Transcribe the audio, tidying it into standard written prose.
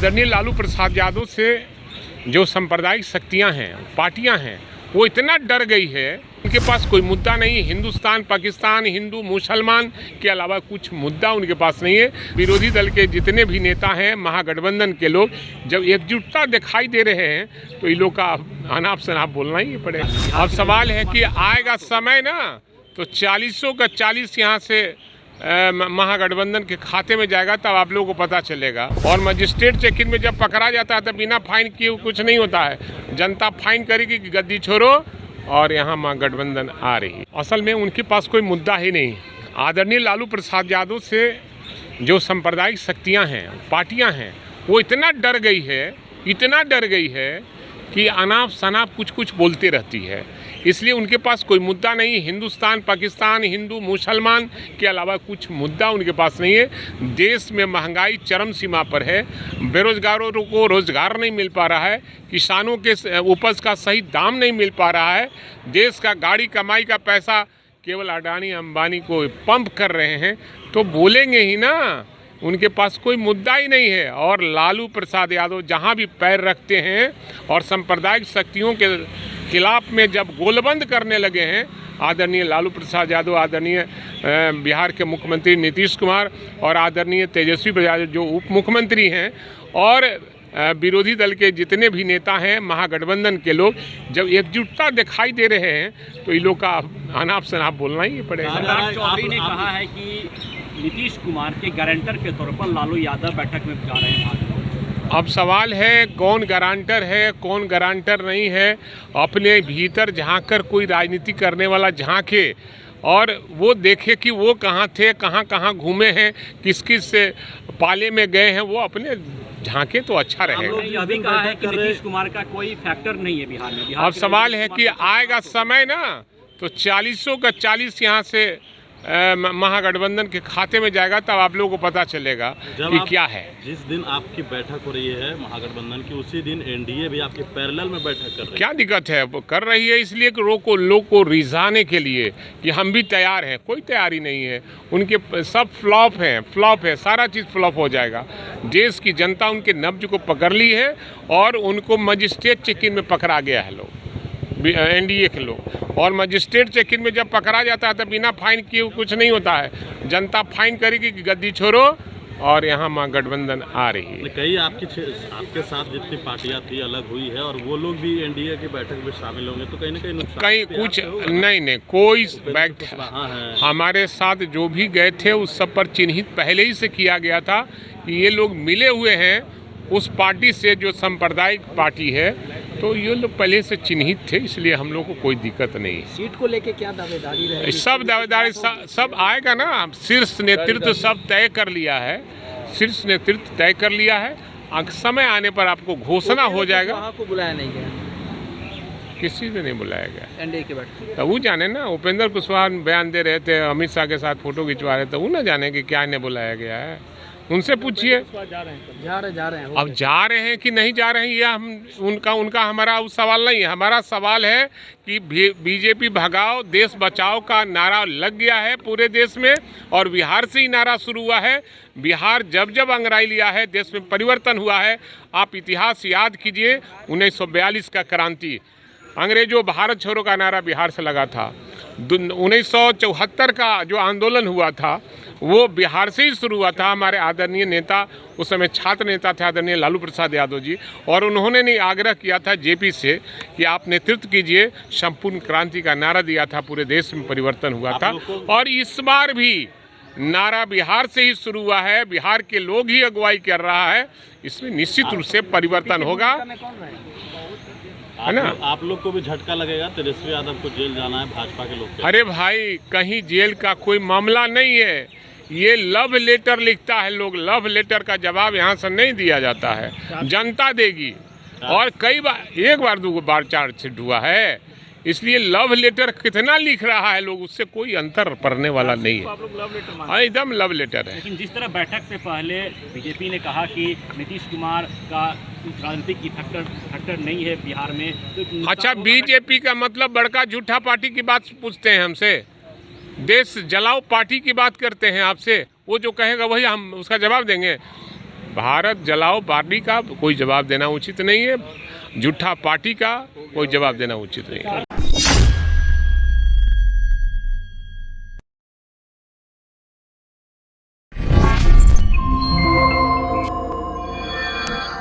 आदरणीय लालू प्रसाद यादव से जो सांप्रदायिक शक्तियां हैं, पार्टियां हैं, वो इतना डर गई है, उनके पास कोई मुद्दा नहीं। हिंदुस्तान, पाकिस्तान, हिंदू, मुसलमान के अलावा कुछ मुद्दा उनके पास नहीं है। विरोधी दल के जितने भी नेता हैं, महागठबंधन के लोग जब एकजुटता दिखाई दे रहे हैं तो इन लोग का अनाप शनाप बोलना ही पड़ेगा। अब सवाल है कि आएगा समय ना तो 40 का 40 यहाँ से महागठबंधन के खाते में जाएगा, तब आप लोगों को पता चलेगा। और मजिस्ट्रेट चेकिंग में जब पकड़ा जाता है तब बिना फाइन किए कुछ नहीं होता है। जनता फाइन करेगी कि गद्दी छोड़ो और यहाँ महागठबंधन आ रही है। असल में उनके पास कोई मुद्दा ही नहीं। आदरणीय लालू प्रसाद यादव से जो सांप्रदायिक शक्तियाँ हैं, पार्टियाँ हैं, वो इतना डर गई है कि अनाप शनाप कुछ बोलती रहती है। इसलिए उनके पास कोई मुद्दा नहीं। हिंदुस्तान, पाकिस्तान, हिंदू, मुसलमान के अलावा कुछ मुद्दा उनके पास नहीं है। देश में महंगाई चरम सीमा पर है, बेरोजगारों को रोजगार नहीं मिल पा रहा है, किसानों के उपज का सही दाम नहीं मिल पा रहा है, देश का गाड़ी कमाई का पैसा केवल अडानी अंबानी को पंप कर रहे हैं, तो बोलेंगे ही ना। उनके पास कोई मुद्दा ही नहीं है। और लालू प्रसाद यादव जहां भी पैर रखते हैं और सांप्रदायिक शक्तियों के खिलाफ में जब गोलबंद करने लगे हैं, आदरणीय लालू प्रसाद यादव, आदरणीय बिहार के मुख्यमंत्री नीतीश कुमार और आदरणीय तेजस्वी प्रसाद जो उप मुख्यमंत्री हैं, और विरोधी दल के जितने भी नेता हैं, महागठबंधन के लोग जब एकजुटता दिखाई दे रहे हैं तो इन लोग का अनाप शनाप बोलना ही पड़ेगा। अनुराग चौधरी ने कहा है कि नीतीश कुमार के गारंटर के तौर पर लालू यादव बैठक में जा रहे हैं। अब सवाल है कौन गारंटर है, कौन गारंटर नहीं है। अपने भीतर झांककर कोई राजनीति करने वाला झांके और वो देखे कि वो कहाँ थे, कहाँ घूमे हैं, किस किस से पाले में गए हैं, वो अपने झांके तो अच्छा रहेगा। यह भी कहा है कि नीतीश कुमार का कोई फैक्टर नहीं है बिहार में। अब सवाल है कि आएगा समय ना तो 40 का 40 यहाँ से महागठबंधन के खाते में जाएगा, तब आप लोगों को पता चलेगा कि क्या है। जिस दिन आपकी बैठक हो रही है महागठबंधन की, उसी दिन एनडीए भी आपके पैरेलल में बैठक कर रही है। क्या दिक्कत है? वो कर रही है इसलिए कि लोग को रिझाने के लिए कि हम भी तैयार हैं। कोई तैयारी नहीं है। उनके सब फ्लॉप है, सारा चीज़ फ्लॉप हो जाएगा। देश की जनता उनके नब्ज को पकड़ ली है और उनको मजिस्ट्रेट चेकिंग में पकड़ा गया है लोग, एनडीए के लोग। और मजिस्ट्रेट चेकिंग में जब पकड़ा जाता है तब बिना फाइन किए कुछ नहीं होता है। जनता फाइन करेगी कि गद्दी छोड़ो और यहाँ महागठबंधन आ रही है। कई आपके साथ जितनी पार्टियां थी अलग हुई है और वो लोग भी एनडीए की बैठक में शामिल होंगे, तो कहीं ना कहीं नुकसान कहीं कुछ नहीं कोई हमारे साथ जो भी गए थे उस सब पर चिन्हित पहले ही से किया गया था कि ये लोग मिले हुए हैं उस पार्टी से जो सांप्रदायिक पार्टी है, तो ये लोग पहले से चिन्हित थे, इसलिए हम लोग को कोई दिक्कत नहीं। सीट को लेके क्या दावेदारी रहेगी? सब दावेदारी सब आएगा ना। शीर्ष नेतृत्व सब तय कर लिया है, शीर्ष नेतृत्व तय कर लिया है। समय आने पर आपको घोषणा हो जाएगा। आपको बुलाया नहीं गया? किसी ने नहीं बुलाया गया। एनडीए के बैठक तो वो जाने ना। उपेंद्र कुशवाहा बयान दे रहे थे, अमित शाह के साथ फोटो खिंचवा रहे थे, वो ना जाने कि क्या इन्हें बुलाया गया है। उनसे पूछिए। जा रहे हैं। अब जा रहे हैं कि नहीं जा रहे हैं, यह उनका हमारा सवाल नहीं है। हमारा सवाल है कि बीजेपी भगाओ देश बचाओ का नारा लग गया है पूरे देश में, और बिहार से ही नारा शुरू हुआ है। बिहार जब अंगड़ाई लिया है, देश में परिवर्तन हुआ है। आप इतिहास याद कीजिए, 1942 का क्रांति, अंग्रेजों भारत छोड़ो का नारा बिहार से लगा था। 1974 का जो आंदोलन हुआ था वो बिहार से ही शुरू हुआ था। हमारे आदरणीय नेता, उस समय छात्र नेता थे आदरणीय लालू प्रसाद यादव जी, और उन्होंने ने आग्रह किया था जेपी से कि आप नेतृत्व कीजिए। संपूर्ण क्रांति का नारा दिया था, पूरे देश में परिवर्तन हुआ था। और इस बार भी नारा बिहार से ही शुरू हुआ है, बिहार के लोग ही अगुवाई कर रहा है। इसमें निश्चित रूप से परिवर्तन होगा, है ना। आप लोग को भी झटका लगेगा, तेजस्वी यादव को जेल जाना है भाजपा के लोग। अरे भाई, कहीं जेल का कोई मामला नहीं है। ये लव लेटर लिखता है लोग, लव लेटर का जवाब यहाँ से नहीं दिया जाता है, जनता देगी। और कई बार, एक बार 2 बार चार्जशीट हुआ है, इसलिए लव लेटर कितना लिख रहा है लोग, उससे कोई अंतर पड़ने वाला नहीं है। एकदम लव लेटर है। लेकिन जिस तरह बैठक से पहले बीजेपी ने कहा कि नीतीश कुमार का राजनीतिक की फैक्टर नहीं है बिहार में, तो अच्छा, बीजेपी का मतलब बड़का झूठा पार्टी की बात पूछते हैं हमसे? देश जलाओ पार्टी की बात करते हैं आपसे? वो जो कहेगा वही हम उसका जवाब देंगे। भारत जलाओ पार्टी का कोई जवाब देना उचित नहीं है, झूठा पार्टी का कोई जवाब देना उचित नहीं है।